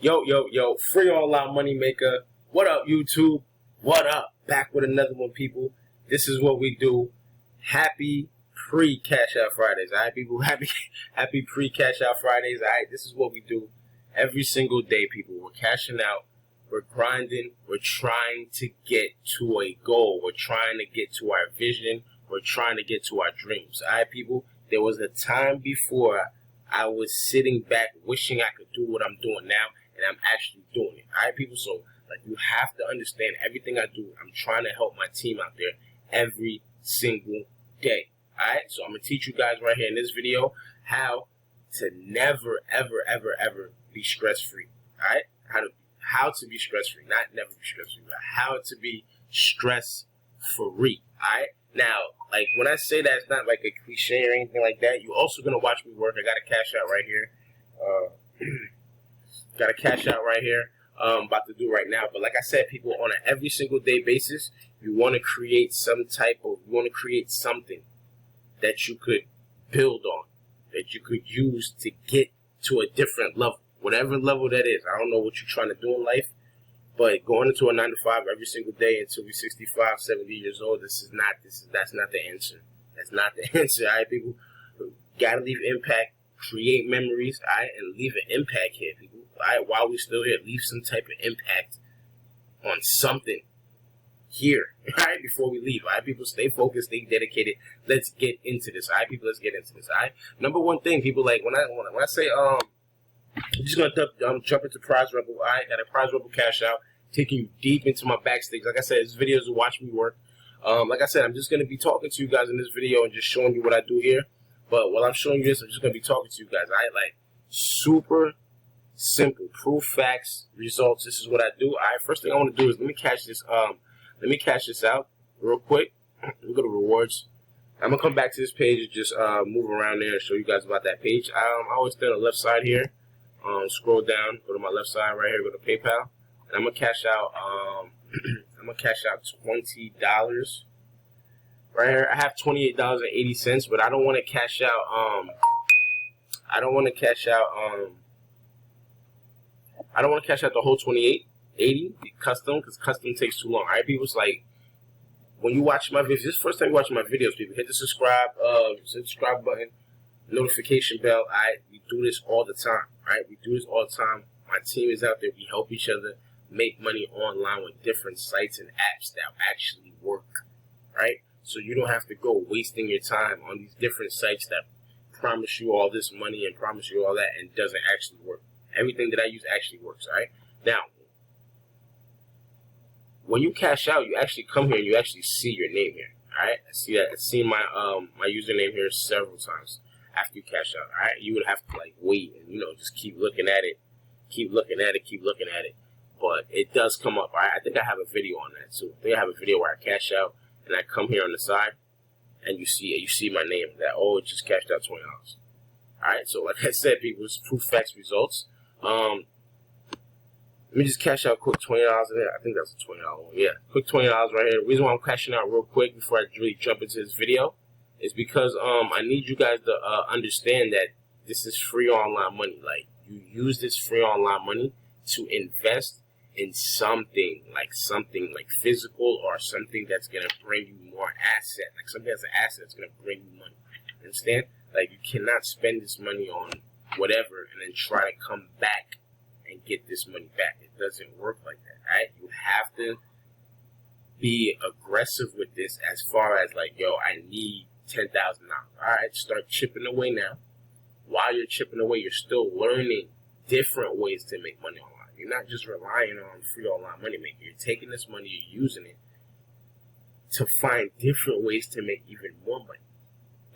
Yo, free online money maker. What up, YouTube? What up? Back with another one, people. This is what we do. Happy pre-cash out Fridays. All right, people. Happy pre-cash out Fridays. All right, this is what we do every single day, people. We're cashing out. We're grinding. We're trying to get to a goal. We're trying to get to our vision. We're trying to get to our dreams. All right, people. There was a time before I was sitting back wishing I could do what I'm doing now, and I'm actually doing it. All right, people? So, you have to understand everything I do. I'm trying to help my team out there every single day. All right? So, I'm going to teach you guys right here in this video how to never, ever be stress-free. All right? How to be stress-free. Not never be stress-free, but how to be stress-free. All right? Now, when I say that, it's not like a cliche or anything like that. You're also going to watch me work. I got a cash out right here. About to do right now. But like I said, people, on an every single day basis, you want to create something that you could build on, that you could use to get to a different level, whatever level that is. I don't know what you're trying to do in life, but going into a 9 to 5 every single day until we're 65, 70 years old, that's not the answer. That's not the answer. All right, people, gotta leave impact, create memories, all right, and leave an impact here, people. All right, while we're still here, leave some type of impact on something here, all right, before we leave. All right, people, stay focused, stay dedicated. Let's get into this. All right, people, let's get into this. All right, number one thing, people, when I say I'm just gonna jump into PrizeRebel. All right, got a PrizeRebel cash out, taking you deep into my backstage. Like I said, this video is to watch me work. Like I said, I'm just gonna be talking to you guys in this video and just showing you what I do here. But while I'm showing you this, I'm just gonna be talking to you guys. All right, super simple, proof, facts, results. This is what I do. All right, first thing I want to do is let me cash this out real quick. Let me go to rewards. I'm gonna come back to this page and just move around there and show you guys about that page. I always stay on the left side here. Scroll down, go to my left side right here, go to PayPal, and I'm gonna cash out. I'm gonna cash out $20 right here. I have $28.80, but I don't want to cash out. I don't want to cash out the whole $28.80 custom, because custom takes too long. All right, people. It's when you watch my videos, this is the first time you're watching my videos, people, hit the subscribe button, notification bell. All right, we do this all the time. All right, we do this all the time. My team is out there. We help each other make money online with different sites and apps that actually work. Right, so you don't have to go wasting your time on these different sites that promise you all this money and promise you all that and doesn't actually work. Everything that I use actually works. All right, now when you cash out, you actually come here and you actually see your name here. All right, I see that. I've seen my my username here several times after you cash out. All right, you would have to wait and just keep looking at it, but it does come up. All right, I think I have a video on that too. I think I have a video where I cash out and I come here on the side and you see my name. That it just cashed out $20. All right, so like I said, people, it's proof, facts, results. Let me just cash out quick $20 in there. I think that's a $20 one. Yeah, quick $20 right here. The reason why I'm cashing out real quick before I really jump into this video is because I need you guys to understand that this is free online money. You use this free online money to invest in something like physical, or something that's gonna bring you more asset. Something that's an asset that's gonna bring you money. Understand? You cannot spend this money on whatever and then try to come back and get this money back. It doesn't work like that. All right, you have to be aggressive with this as far as I need $10,000. All right, start chipping away now. While you're chipping away, you're still learning different ways to make money online. You're not just relying on free online money making. You're taking this money, you're using it to find different ways to make even more money.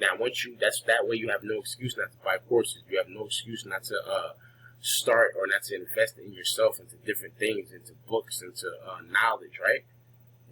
Now, that way you have no excuse not to buy courses. You have no excuse not to start or not to invest in yourself, into different things, into books, into knowledge, right?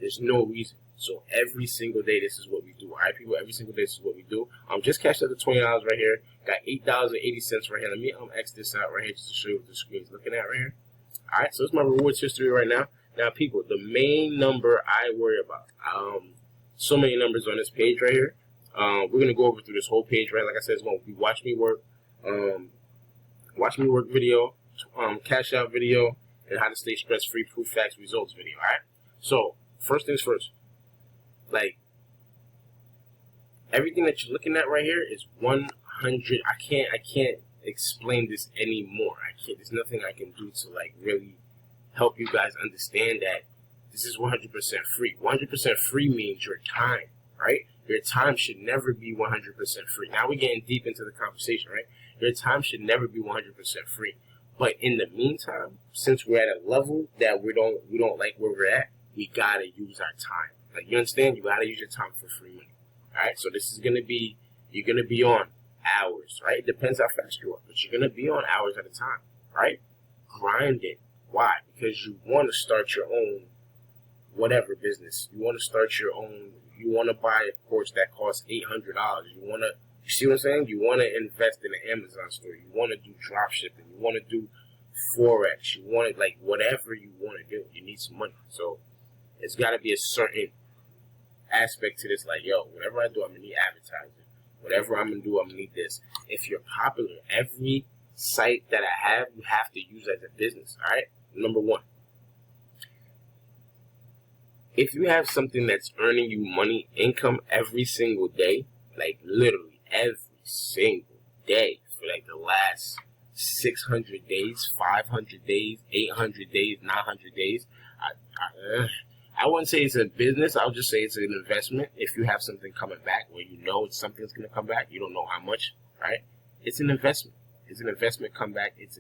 There's no reason. So every single day, this is what we do. All right, people, every single day, this is what we do. Just cashed out the $20 right here. Got $8.80 right here. Let me X this out right here just to show you what the screen's looking at right here. All right, so it's my rewards history right now. Now, people, the main number I worry about, so many numbers on this page right here. We're going to go over through this whole page, right? Like I said, it's going to be watch me work video, cash out video, and how to stay stress free, proof, facts, results video. All right. So first things first, like everything that you're looking at right here is 100. I can't explain this anymore. I can't. There's nothing I can do to like really help you guys understand that this is 100% free. 100% free means your time, right? Your time should never be 100% free. Now we're getting deep into the conversation, right? Your time should never be 100% free. But in the meantime, since we're at a level that we don't like where we're at, we gotta use our time. Like, you understand? You gotta use your time for free money. All right. So this is gonna be, you're gonna be on hours, right? It depends how fast you are, but you're gonna be on hours at a time, right? Grind it. Why? Because you want to start your own whatever business. You want to start your own. You want to buy a course that costs $800. You see what I'm saying? You want to invest in an Amazon store. You want to do drop shipping. You want to do Forex. You want to, like, whatever you want to do. You need some money. So it's got to be a certain aspect to this. Like, yo, whatever I do, I'm going to need advertising. Whatever I'm going to do, I'm going to need this. If you're popular, every site that I have, you have to use as a business. All right. Number one, if you have something that's earning you money, income every single day, like literally every single day for like the last 600 days, 500 days, 800 days, 900 days, I wouldn't say it's a business. I would just say it's an investment. If you have something coming back where you know something's going to come back, you don't know how much, right? It's an investment. It's an investment comeback. It's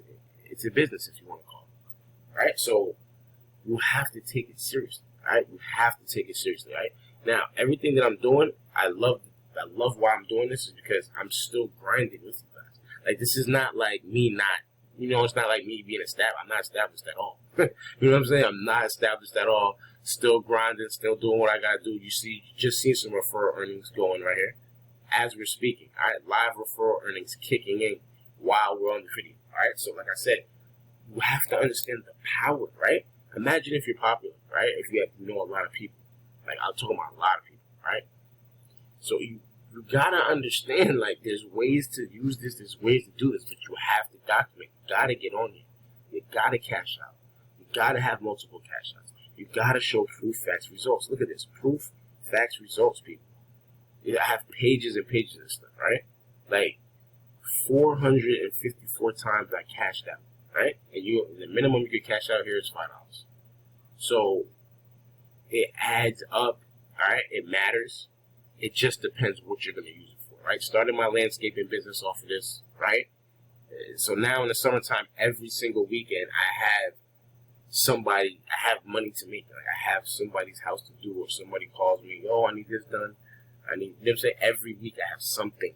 a business, if you want to call it, right? So you have to take it seriously, right? You have to take it seriously, right? Now, everything that I'm doing, I love why I'm doing this is because I'm still grinding with you guys. Like, this is not like me not, it's not like me being established. I'm not established at all. You know what I'm saying? I'm not established at all. Still grinding, still doing what I got to do. You just seen some referral earnings going right here as we're speaking, all right? Live referral earnings kicking in while we're on the video, all right? So like I said, you have to understand the power, right? Imagine if you're popular, right? If you know a lot of people. Like, I'm talking about a lot of people, right? So you gotta understand, like, there's ways to use this, there's ways to do this, but you have to document. You gotta get on here. You gotta cash out. You gotta have multiple cash outs. You gotta show proof, facts, results. Look at this. Proof, facts, results, people. I have pages and pages of stuff, right? Like, 454 times I cashed out, right? And the minimum you could cash out here is $5. So it adds up, all right? It matters. It just depends what you're going to use it for, right? Started my landscaping business off of this, right? So now in the summertime, every single weekend, I have money to make. Like, I have somebody's house to do, or somebody calls me, oh, I need this done. You know what I'm saying? Every week I have something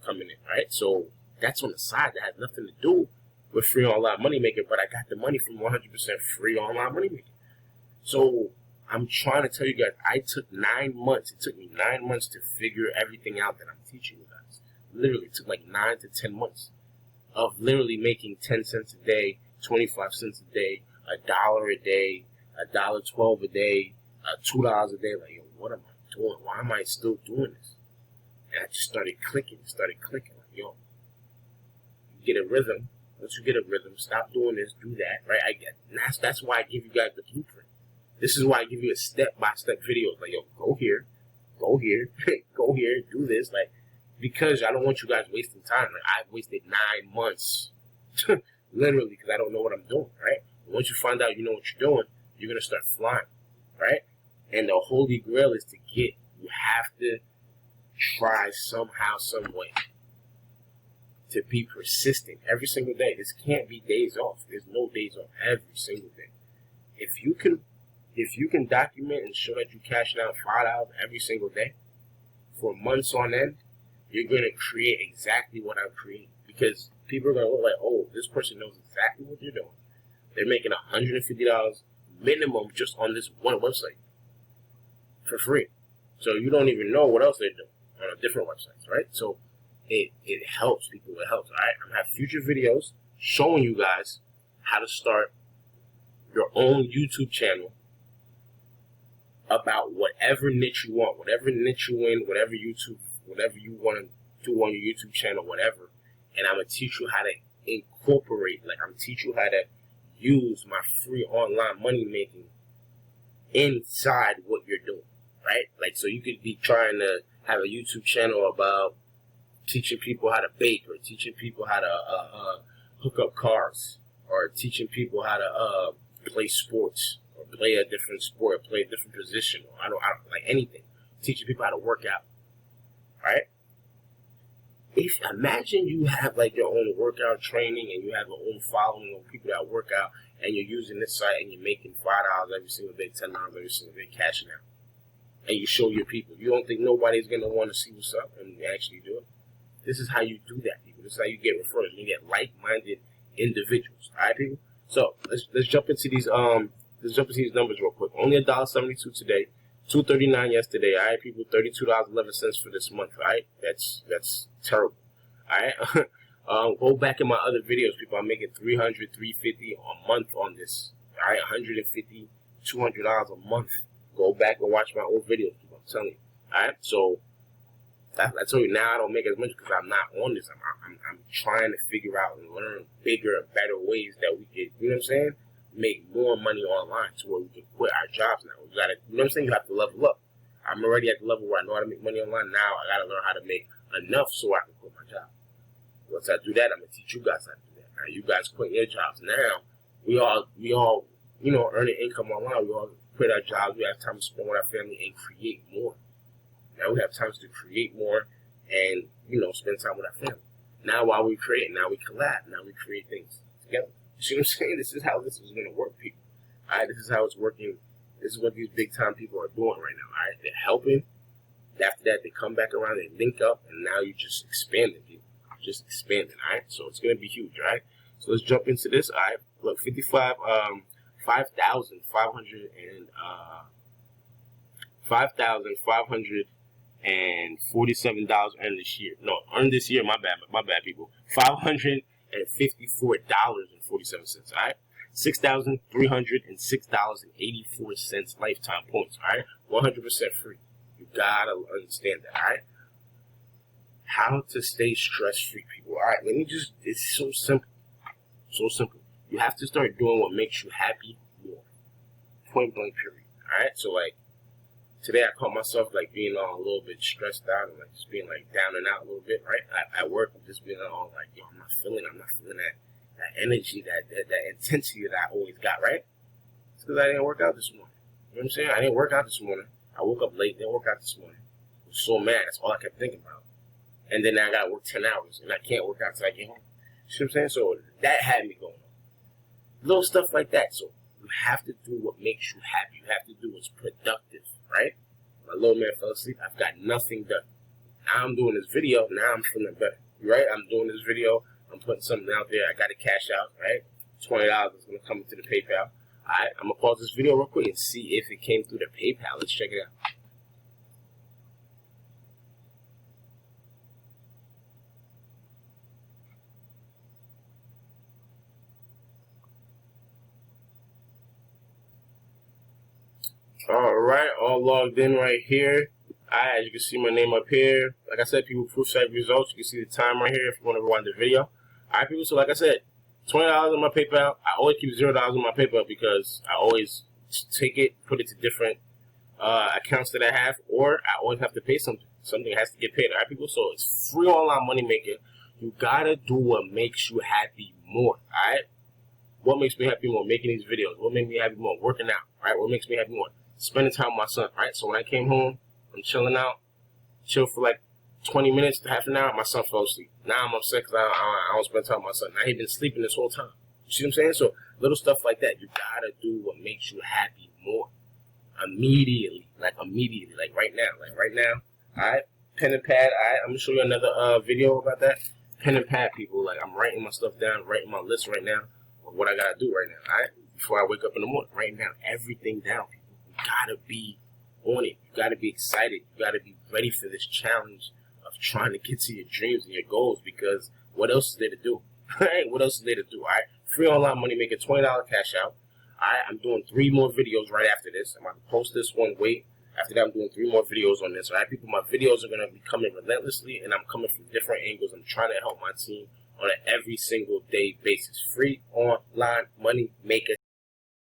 coming in, right? So that's on the side. That has nothing to do with free online money making, but I got the money from 100% free online money making. So I'm trying to tell you guys, I took 9 months. It took me 9 months to figure everything out that I'm teaching you guys. Literally, it took like 9 to 10 months of literally making 10 cents a day, 25 cents a day, $1 a day, $1.12 a day, $2 a day. Like, yo, what am I doing? Why am I still doing this? And I just started clicking. Like, yo, you get a rhythm. Once you get a rhythm, stop doing this, do that, right? And that's why I give you guys the blueprint. This is why I give you a step-by-step video. Like, yo, go here, go here, do this. Like, because I don't want you guys wasting time. Like, I've wasted 9 months, literally, because I don't know what I'm doing, right? Once you find out you know what you're doing, you're going to start flying, right? And the holy grail is you have to try somehow, some way to be persistent every single day. This can't be days off. There's no days off every single day. If you can document and show that you cash out $5 every single day for months on end, you're going to create exactly what I'm creating. Because people are going to look like, oh, this person knows exactly what they're doing. They're making $150 minimum just on this one website for free. So you don't even know what else they're doing on a different websites, right? So it helps people. It helps, all right? I'm going to have future videos showing you guys how to start your own YouTube channel about whatever niche you want, whatever niche you in, whatever you want to do on your YouTube channel, whatever. And I'm going to teach you how to incorporate, like I'm teach you how to use my free online money making inside what you're doing, right? Like, so you could be trying to have a YouTube channel about teaching people how to bake, or teaching people how to hook up cars, or teaching people how to play sports, or play a different sport, or play a different position, or I don't like anything. Teaching people how to work out, right? If imagine you have like your own workout training, and you have your own following of people that work out, and you're using this site, and you're making $5 every single day, $10 every single day, cashing out, and you show your people. You don't think nobody's gonna want to see what's up and actually do it? This is how you do that, people. This is how you get referrals. You get like-minded individuals. All right, people. So let's jump into these numbers real quick. Only $1.72 today, $2.39 yesterday. All right, people. $32.11 for this month. All right, that's terrible. All right. Go back in my other videos, people. I'm making $300, $350 a month on this. All right, $150, $200 a month. Go back and watch my old videos, people. I'm telling you. All right, so. I told you, now I don't make as much because I'm not on this. I'm trying to figure out and learn bigger and better ways that we could, you know what I'm saying, make more money online to where we can quit our jobs now. We gotta, you know what I'm saying, you have to level up. I'm already at the level where I know how to make money online. Now I gotta learn how to make enough so I can quit my job. Once I do that, I'm gonna teach you guys how to do that. Now you guys quit your jobs. Now we all, you know, earning income online. We all quit our jobs. We have time to spend with our family and create more. Now we have times to create more and, you know, spend time with our family. Now while we create, now we collab. Now we create things together. You see what I'm saying? This is how this is going to work, people. All right, this is how it's working. This is what these big-time people are doing right now, all right? They're helping. After that, they come back around, they link up, and now you're just expanding, people. Just expanding, all right? So it's going to be huge, all right? So let's jump into this, all right? Look, 5,547 earned this year. No, earned this year. My bad, people. $554.47. All right, $6,306.84 lifetime points. All right, 100% free. You gotta understand that. All right. How to stay stress free, people. All right, let me just. It's so simple. So simple. You have to start doing what makes you happy more. Point blank. Period. All right. So like. Today I caught myself like being a little bit stressed out and like just being like down and out a little bit, right? At work, I'm just being all like, yo, I'm not feeling that energy, that intensity that I always got, right? It's because I didn't work out this morning. You know what I'm saying? I didn't work out this morning. I woke up late, didn't work out this morning. I was so mad. That's all I kept thinking about. And then I got to work 10 hours and I can't work out until I get home. You see what I'm saying? So that had me going on. Little stuff like that. So you have to do what makes you happy. You have to do what's productive, right? My little man fell asleep. I've got nothing done. Now I'm doing this video. Now I'm feeling better, right? I'm doing this video. I'm putting something out there. I got to cash out, right? $20 is going to come into the PayPal. All right, I'm going to pause this video real quick and see if it came through the PayPal. Let's check it out. All right, all logged in right here. All right, as you can see my name up here. Like I said, people, proof site results. You can see the time right here if you want to rewind the video. All right, people, so like I said, $20 on my PayPal. I always keep $0 on my PayPal because I always take it, put it to different accounts that I have, or I always have to pay something. Something has to get paid. All right, people, so it's free online money making. You got to do what makes you happy more, all right? What makes me happy more? Making these videos. What makes me happy more? Working out, all right? What makes me happy more? Spending time with my son, right? So when I came home, I'm chilling out, chill for like 20 minutes to half an hour, my son fell asleep. Now I'm upset because I don't spend time with my son. Now he's been sleeping this whole time. You see what I'm saying? So little stuff like that. You gotta do what makes you happy more. Immediately. Like right now. Alright? Pen and pad. Alright? I'm gonna show you another video about that. Pen and pad, people. Like I'm writing my stuff down, writing my list right now of what I gotta do right now. Alright? Before I wake up in the morning. Writing down everything down, people. You gotta be on it. You gotta be excited. You gotta be ready for this challenge of trying to get to your dreams and your goals, because what else is there to do? Right? What else is there to do? All right, free online money making, $20 cash out. All right, I'm doing 3 more videos right after this. I'm going to post this one. Wait, after that, I'm doing 3 more videos on this. All right, people, my videos are going to be coming relentlessly, and I'm coming from different angles. I'm trying to help my team on an every single day basis. Free online money maker